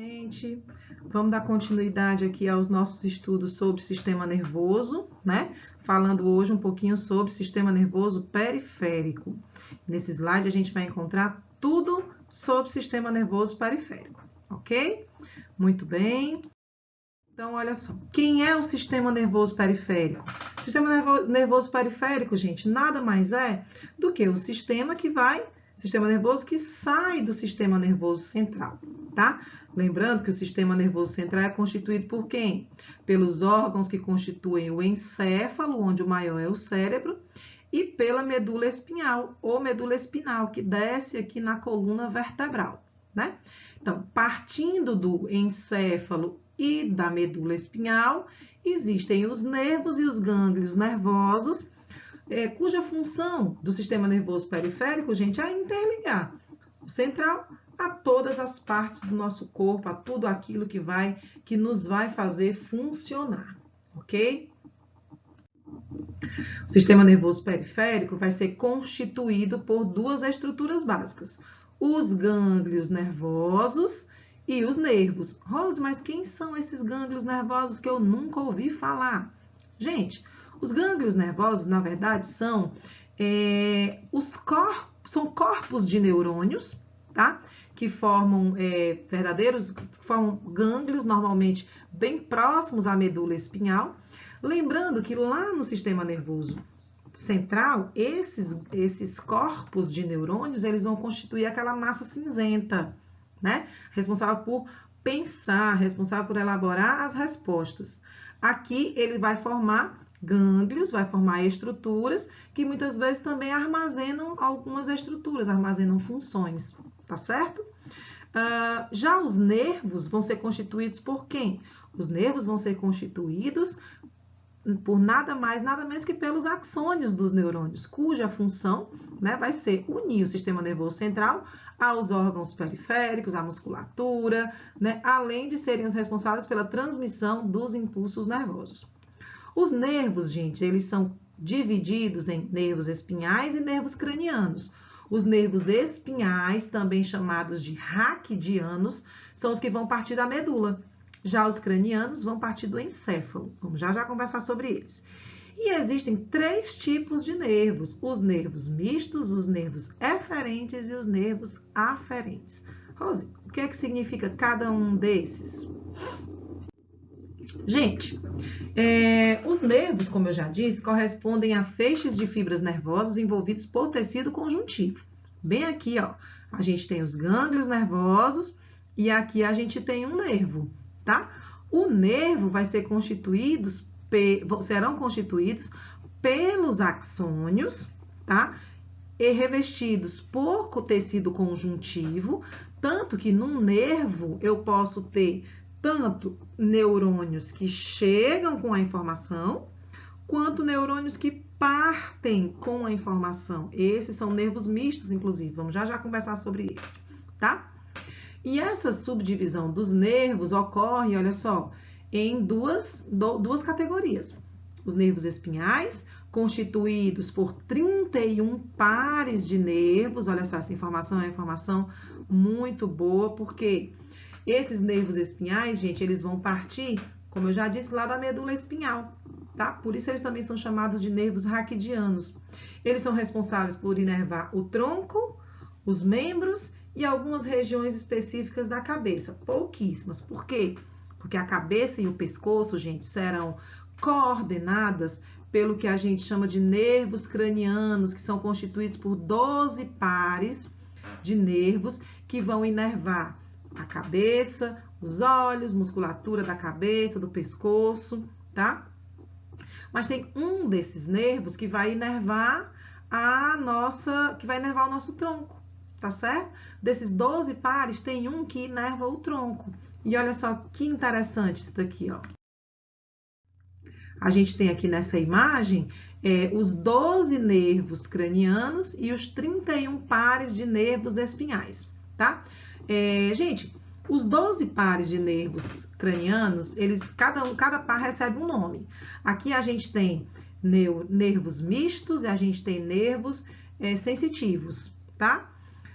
Gente, vamos dar continuidade aqui aos nossos estudos sobre sistema nervoso, né? Falando hoje um pouquinho sobre sistema nervoso periférico. Nesse slide a gente vai encontrar tudo sobre sistema nervoso periférico, ok? Muito bem. Então, olha só, quem é o sistema nervoso periférico? O sistema nervoso periférico, gente, nada mais é do que o sistema nervoso que sai do sistema nervoso central, tá? Lembrando que o sistema nervoso central é constituído por quem? Pelos órgãos que constituem o encéfalo, onde o maior é o cérebro, e pela medula espinhal, ou medula espinal, que desce aqui na coluna vertebral, né? Então, partindo do encéfalo e da medula espinhal, existem os nervos e os gânglios nervosos, cuja função do sistema nervoso periférico, gente, é interligar o central a todas as partes do nosso corpo, a tudo aquilo que nos vai fazer funcionar, ok? O sistema nervoso periférico vai ser constituído por duas estruturas básicas, os gânglios nervosos e os nervos. Rose, mas quem são esses gânglios nervosos que eu nunca ouvi falar? Gente, os gânglios nervosos, na verdade, são corpos de neurônios, tá? Que formam formam gânglios, normalmente bem próximos à medula espinhal. Lembrando que lá no sistema nervoso central, esses corpos de neurônios, eles vão constituir aquela massa cinzenta, né? Responsável por pensar, responsável por elaborar as respostas. Aqui ele vai formar gânglios, vai formar estruturas que muitas vezes também armazenam algumas estruturas, armazenam funções, tá certo? Já os nervos vão ser constituídos por quem? Os nervos vão ser constituídos por nada mais, nada menos que pelos axônios dos neurônios, cuja função, né, vai ser unir o sistema nervoso central aos órgãos periféricos, à musculatura, né, além de serem os responsáveis pela transmissão dos impulsos nervosos. Os nervos, gente, eles são divididos em nervos espinhais e nervos cranianos. Os nervos espinhais, também chamados de raquidianos, são os que vão partir da medula. Já os cranianos vão partir do encéfalo. Vamos já conversar sobre eles. E existem 3 tipos de nervos: os nervos mistos, os nervos eferentes e os nervos aferentes. Rose, o que é que significa cada um desses? Gente, os nervos, como eu já disse, correspondem a feixes de fibras nervosas envolvidos por tecido conjuntivo. Bem aqui, ó, a gente tem os gânglios nervosos e aqui a gente tem um nervo, tá? O nervo vai ser serão constituídos pelos axônios, tá? E revestidos por tecido conjuntivo, tanto que num nervo eu posso ter tanto neurônios que chegam com a informação, quanto neurônios que partem com a informação. Esses são nervos mistos, inclusive. Vamos já conversar sobre eles, tá? E essa subdivisão dos nervos ocorre, olha só, em duas categorias. Os nervos espinhais, constituídos por 31 pares de nervos. Olha só, essa informação é uma informação muito boa, porque esses nervos espinhais, gente, eles vão partir, como eu já disse, lá da medula espinhal, tá? Por isso eles também são chamados de nervos raquidianos. Eles são responsáveis por inervar o tronco, os membros e algumas regiões específicas da cabeça, pouquíssimas. Por quê? Porque a cabeça e o pescoço, gente, serão coordenadas pelo que a gente chama de nervos cranianos, que são constituídos por 12 pares de nervos que vão inervar a cabeça, os olhos, musculatura da cabeça, do pescoço, tá? Mas tem um desses nervos que vai inervar o nosso tronco, tá certo? Desses 12 pares, tem um que inerva o tronco. E olha só que interessante isso daqui, ó. A gente tem aqui nessa imagem os 12 nervos cranianos e os 31 pares de nervos espinhais, tá? Gente, os 12 pares de nervos cranianos, cada par recebe um nome. Aqui a gente tem nervos mistos e a gente tem nervos sensitivos, tá?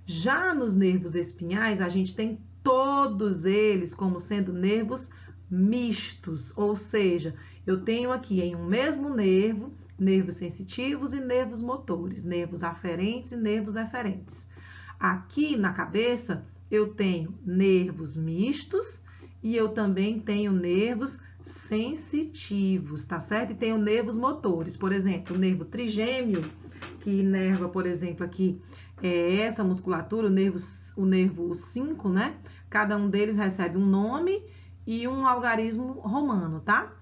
Já nos nervos espinhais, a gente tem todos eles como sendo nervos mistos, ou seja, eu tenho aqui em um mesmo nervo, nervos sensitivos e nervos motores, nervos aferentes e nervos eferentes. Aqui na cabeça, eu tenho nervos mistos e eu também tenho nervos sensitivos, tá certo? E tenho nervos motores, por exemplo, o nervo trigêmeo, que inerva, por exemplo, aqui essa musculatura, o nervo 5, né? Cada um deles recebe um nome e um algarismo romano, tá?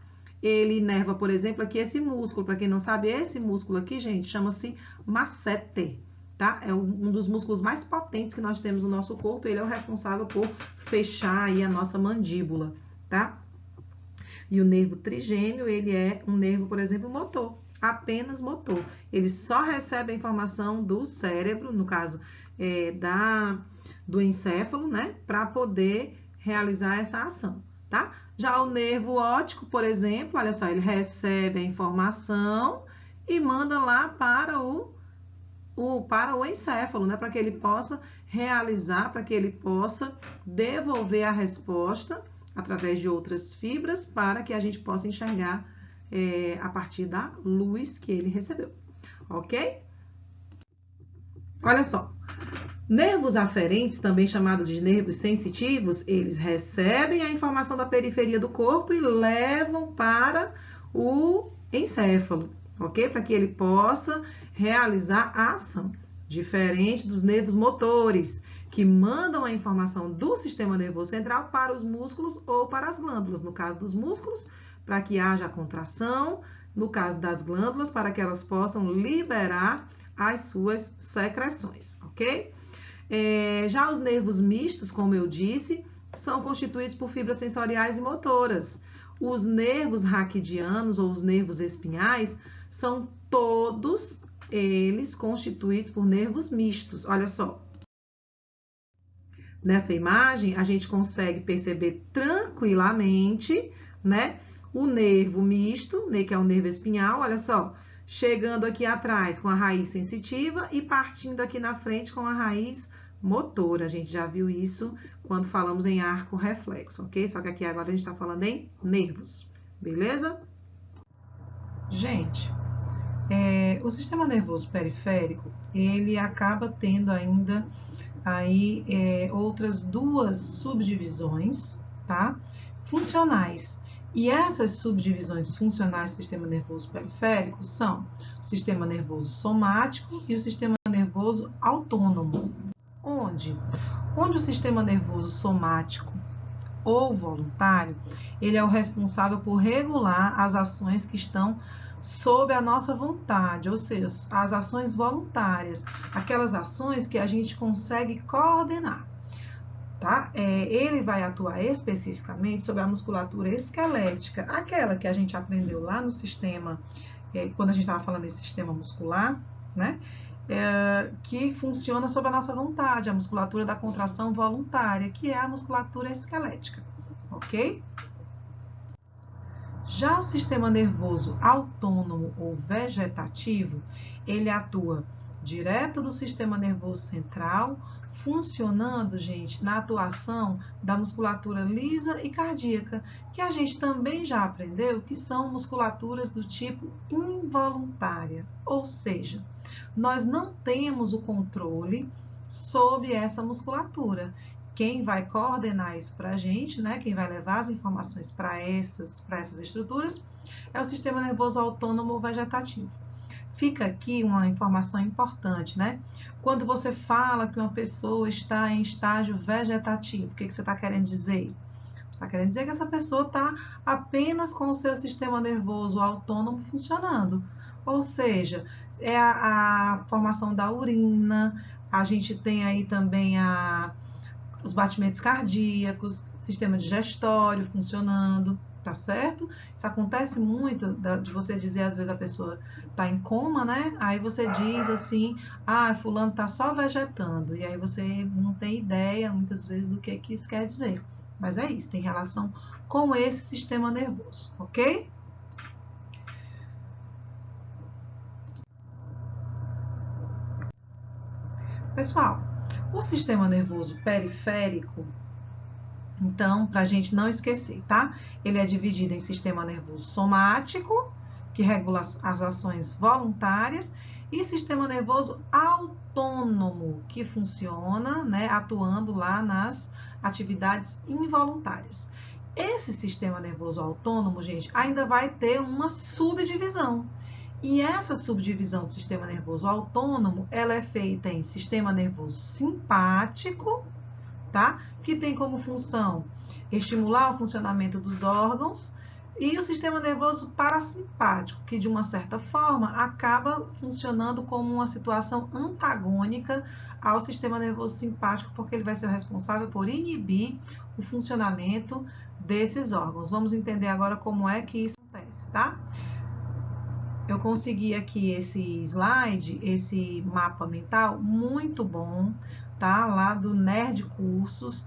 Ele inerva, por exemplo, aqui esse músculo. Para quem não sabe, esse músculo aqui, gente, chama-se masseter, tá? É um dos músculos mais potentes que nós temos no nosso corpo. Ele é o responsável por fechar aí a nossa mandíbula, tá? E o nervo trigêmeo, ele é um nervo, por exemplo, motor, apenas motor. Ele só recebe a informação do cérebro, no caso do encéfalo, né, para poder realizar essa ação, tá? Já o nervo óptico, por exemplo, olha só, ele recebe a informação e manda lá para o encéfalo, né, para que ele possa realizar, para que ele possa devolver a resposta através de outras fibras para que a gente possa enxergar a partir da luz que ele recebeu, ok? Olha só, nervos aferentes, também chamados de nervos sensitivos, eles recebem a informação da periferia do corpo e levam para o encéfalo, ok? Para que ele possa realizar a ação. Diferente dos nervos motores, que mandam a informação do sistema nervoso central para os músculos ou para as glândulas. No caso dos músculos, para que haja a contração. No caso das glândulas, para que elas possam liberar as suas secreções, ok? Já os nervos mistos, como eu disse, são constituídos por fibras sensoriais e motoras. Os nervos raquidianos ou os nervos espinhais são todos eles constituídos por nervos mistos. Olha só. Nessa imagem, a gente consegue perceber tranquilamente, né, o nervo misto, né, que é o nervo espinhal, olha só, chegando aqui atrás com a raiz sensitiva e partindo aqui na frente com a raiz motora. A gente já viu isso quando falamos em arco reflexo, ok? Só que aqui agora a gente está falando em nervos, beleza? Gente, o sistema nervoso periférico, ele acaba tendo ainda aí outras duas subdivisões, tá? Funcionais. E essas subdivisões funcionais do sistema nervoso periférico são o sistema nervoso somático e o sistema nervoso autônomo. Onde o sistema nervoso somático ou voluntário, ele é o responsável por regular as ações que estão sob a nossa vontade, ou seja, as ações voluntárias, aquelas ações que a gente consegue coordenar, tá? Ele vai atuar especificamente sobre a musculatura esquelética, aquela que a gente aprendeu lá no sistema, quando a gente estava falando desse sistema muscular, né? Que funciona sob a nossa vontade, a musculatura da contração voluntária, que é a musculatura esquelética, ok? Já o sistema nervoso autônomo ou vegetativo, ele atua direto do sistema nervoso central, funcionando, gente, na atuação da musculatura lisa e cardíaca, que a gente também já aprendeu que são musculaturas do tipo involuntária, ou seja, nós não temos o controle sobre essa musculatura. Quem vai coordenar isso para a gente, né? Quem vai levar as informações para essas estruturas é o sistema nervoso autônomo ou vegetativo. Fica aqui uma informação importante, né? Quando você fala que uma pessoa está em estágio vegetativo, o que você está querendo dizer? Você está querendo dizer que essa pessoa está apenas com o seu sistema nervoso autônomo funcionando. Ou seja, é a formação da urina, a gente tem aí também os batimentos cardíacos, sistema digestório funcionando, tá certo? Isso acontece muito de você dizer, às vezes a pessoa tá em coma, né? Aí você diz assim, fulano tá só vegetando, e aí você não tem ideia, muitas vezes, do que isso quer dizer. Mas é isso, tem relação com esse sistema nervoso, ok? Pessoal, o sistema nervoso periférico, Então, para a gente não esquecer, tá? Ele é dividido em sistema nervoso somático, que regula as ações voluntárias, e sistema nervoso autônomo, que funciona, né, atuando lá nas atividades involuntárias. Esse sistema nervoso autônomo, gente, ainda vai ter uma subdivisão. E essa subdivisão do sistema nervoso autônomo, ela é feita em sistema nervoso simpático, tá? Que tem como função estimular o funcionamento dos órgãos, e o sistema nervoso parasimpático, que de uma certa forma acaba funcionando como uma situação antagônica ao sistema nervoso simpático, porque ele vai ser o responsável por inibir o funcionamento desses órgãos. Vamos entender agora como é que isso acontece, tá? Eu consegui aqui esse slide, esse mapa mental, muito bom, tá? Lá do Nerd Cursos,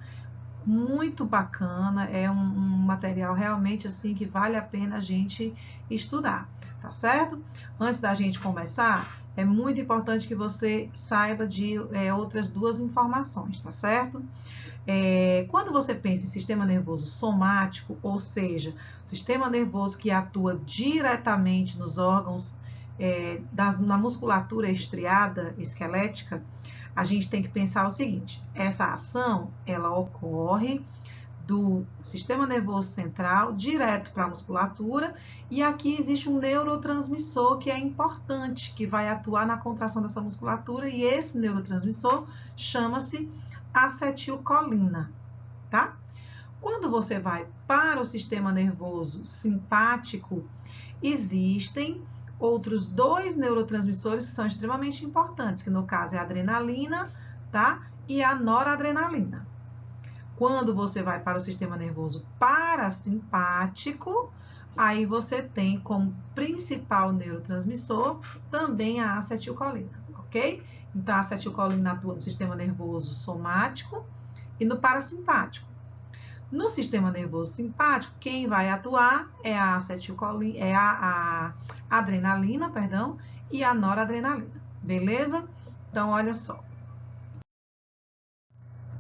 muito bacana, é um material realmente assim que vale a pena a gente estudar, tá certo? Antes da gente começar, é muito importante que você saiba de outras duas informações, tá certo? Quando você pensa em sistema nervoso somático, ou seja, sistema nervoso que atua diretamente nos órgãos na musculatura estriada esquelética, a gente tem que pensar o seguinte: essa ação ela ocorre do sistema nervoso central direto para a musculatura, e aqui existe um neurotransmissor que é importante, que vai atuar na contração dessa musculatura, e esse neurotransmissor chama-se acetilcolina, tá? Quando você vai para o sistema nervoso simpático, existem outros dois neurotransmissores que são extremamente importantes, que no caso é a adrenalina, tá? E a noradrenalina. Quando você vai para o sistema nervoso parasimpático, aí você tem como principal neurotransmissor também a acetilcolina, ok? Então, a acetilcolina atua no sistema nervoso somático e no parasimpático. No sistema nervoso simpático, quem vai atuar é a acetilcolina, é a adrenalina, perdão, e a noradrenalina, beleza? Então, olha só.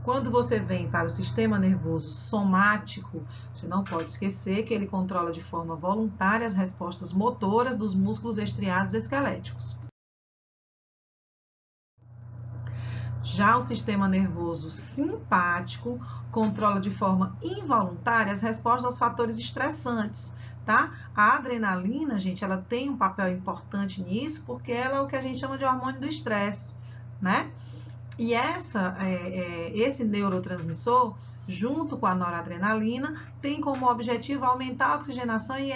Quando você vem para o sistema nervoso somático, você não pode esquecer que ele controla de forma voluntária as respostas motoras dos músculos estriados esqueléticos. Já o sistema nervoso simpático controla de forma involuntária as respostas aos fatores estressantes, tá? A adrenalina, gente, ela tem um papel importante nisso, porque ela é o que a gente chama de hormônio do estresse, né? E esse neurotransmissor, junto com a noradrenalina, tem como objetivo aumentar a oxigenação e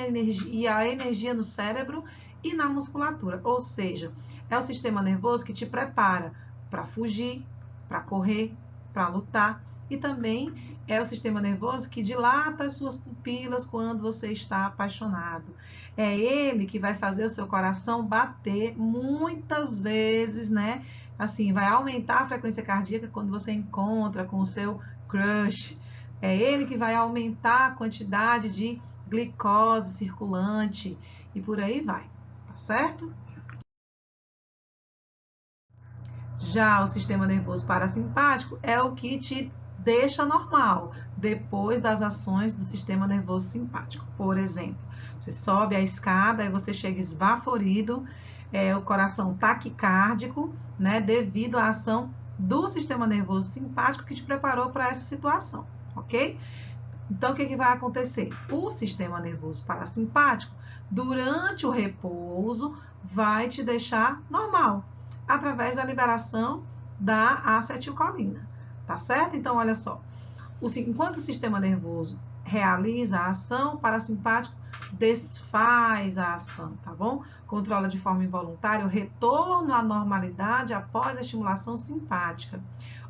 a energia no cérebro e na musculatura. Ou seja, é o sistema nervoso que te prepara para fugir, para correr, para lutar. E também é o sistema nervoso que dilata as suas pupilas quando você está apaixonado. É ele que vai fazer o seu coração bater muitas vezes, né? Assim, vai aumentar a frequência cardíaca quando você encontra com o seu crush. É ele que vai aumentar a quantidade de glicose circulante e por aí vai, tá certo? Já o sistema nervoso parasimpático é o que te deixa normal depois das ações do sistema nervoso simpático. Por exemplo, você sobe a escada e você chega esbaforido, o coração taquicárdico, né, devido à ação do sistema nervoso simpático que te preparou para essa situação, ok? Então, o que vai acontecer? O sistema nervoso parasimpático, durante o repouso, vai te deixar normal, através da liberação da acetilcolina, tá certo? Então, olha só, enquanto o sistema nervoso realiza a ação, o parasimpático desfaz a ação, tá bom? Controla de forma involuntária o retorno à normalidade após a estimulação simpática.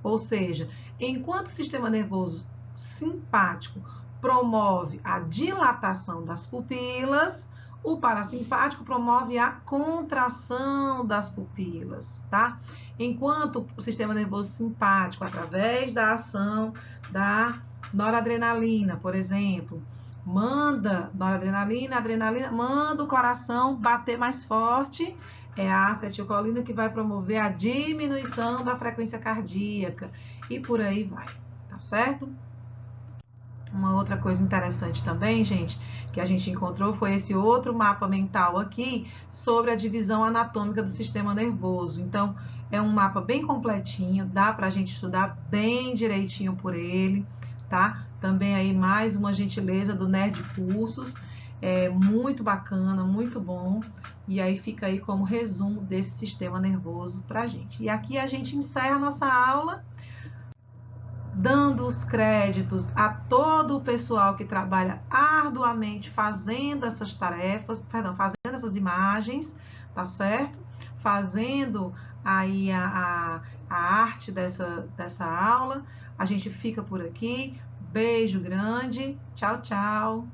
Ou seja, enquanto o sistema nervoso simpático promove a dilatação das pupilas, o parasimpático promove a contração das pupilas, tá? Enquanto o sistema nervoso simpático, através da ação da noradrenalina, por exemplo, manda noradrenalina, adrenalina, manda o coração bater mais forte, é a acetilcolina que vai promover a diminuição da frequência cardíaca e por aí vai, tá certo? Uma outra coisa interessante também, gente, que a gente encontrou foi esse outro mapa mental aqui sobre a divisão anatômica do sistema nervoso. Então, é um mapa bem completinho, dá pra gente estudar bem direitinho por ele, tá? Também aí mais uma gentileza do Nerd Cursos, é muito bacana, muito bom. E aí fica aí como resumo desse sistema nervoso pra gente. E aqui a gente encerra a nossa aula dando os créditos a todo o pessoal que trabalha arduamente fazendo essas tarefas, perdão, fazendo essas imagens, tá certo? Fazendo aí a arte dessa aula. A gente fica por aqui. Beijo grande. Tchau, tchau.